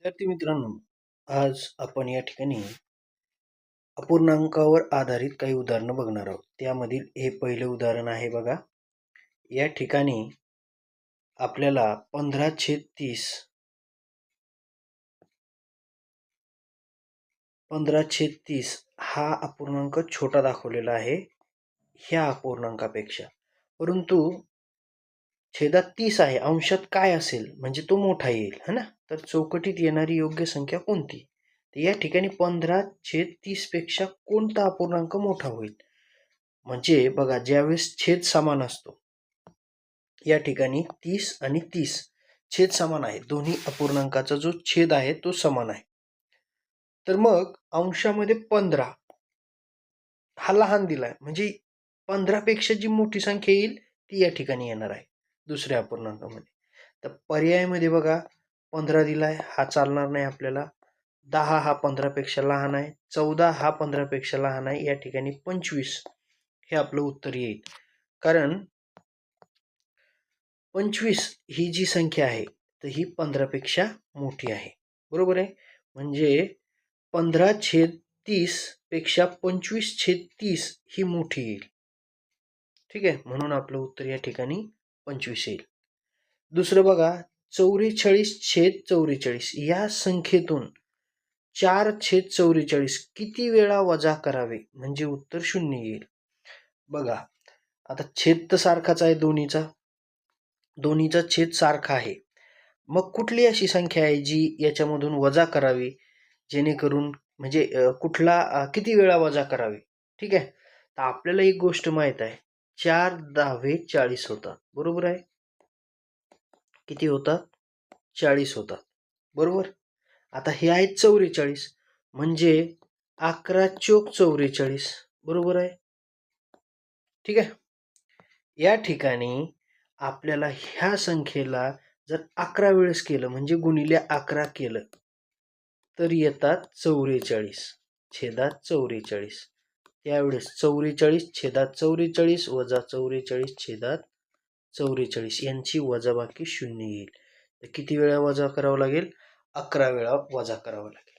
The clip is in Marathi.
विद्यार्थी मित्रांनो, आज आपण या ठिकाणी अपूर्णांकावर आधारित काही उदाहरणं बघणार आहोत. त्यामधील हे पहिलं उदाहरण आहे बघा. या ठिकाणी आपल्याला 15/30 हा अपूर्णांक छोटा दाखवलेला आहे ह्या अपूर्णांकापेक्षा, परंतु छेदात 30 आहे. अंशात काय असेल म्हणजे तो मोठा येईल है ना. तर चौकटीत येणारी योग्य संख्या कोणती? तर या ठिकाणी 15/30 पेक्षा कोणता अपूर्णांक मोठा होईल? म्हणजे बघा, ज्यावेळेस छेद समान असतो, या ठिकाणी 30 आणि 30 छेद समान आहे. दोन्ही अपूर्णांकाचा जो छेद आहे तो समान आहे. तर मग अंशामध्ये 15 हा लहान दिलाय, म्हणजे 15 पेक्षा जी मोठी संख्या येईल ती या ठिकाणी येणार आहे दुसऱ्या अपूर्णांकामध्ये. तर पर्यायामध्ये बघा, 15 दिलाय, हा चालणार नाही आपल्याला. 10 हा 15 पेक्षा लहान आहे. 14 हा 15 पेक्षा लहान आहे. या ठिकाणी 25 हे आपलं उत्तर येईल. कारण 25 ही जी संख्या आहे तर ही 15 पेक्षा मोठी आहे. बरोबर आहे. म्हणजे 15/30 पेक्षा 25/30 ही मोठी येईल. ठीक आहे, म्हणून आपलं उत्तर या ठिकाणी 25 येईल. दुसरं बघा, 44/44 या संख्येतून 4/44 किती वेळा वजा करावे म्हणजे उत्तर 0 येईल. बघा, आता छेद तर सारखाच आहे, दोन्हीचा छेद सारखा आहे. मग कुठली अशी संख्या आहे जी याच्यामधून वजा करावी, जेणेकरून म्हणजे किती वेळा वजा करावी? ठीक आहे, तर आपल्याला एक गोष्ट माहित आहे, 4×10⁻40 होतात. बरोबर आहे. किती होतात? 40 होतात. बरोबर. आता हे आहेत 44, म्हणजे 11×4=44. बरोबर आहे. ठीक आहे. या ठिकाणी आपल्याला ह्या संख्येला जर 11 वेळेस केलं म्हणजे गुणिले 11 केलं तर येतात 44 छेदात 44. त्यावेळेस 44 छेदात 44 वजा 44 छेदात 44 यांची वजाबाकी 0 येईल. तर किती वेळा वजा करावं लागेल? 11 वेळा वजा करावं लागेल.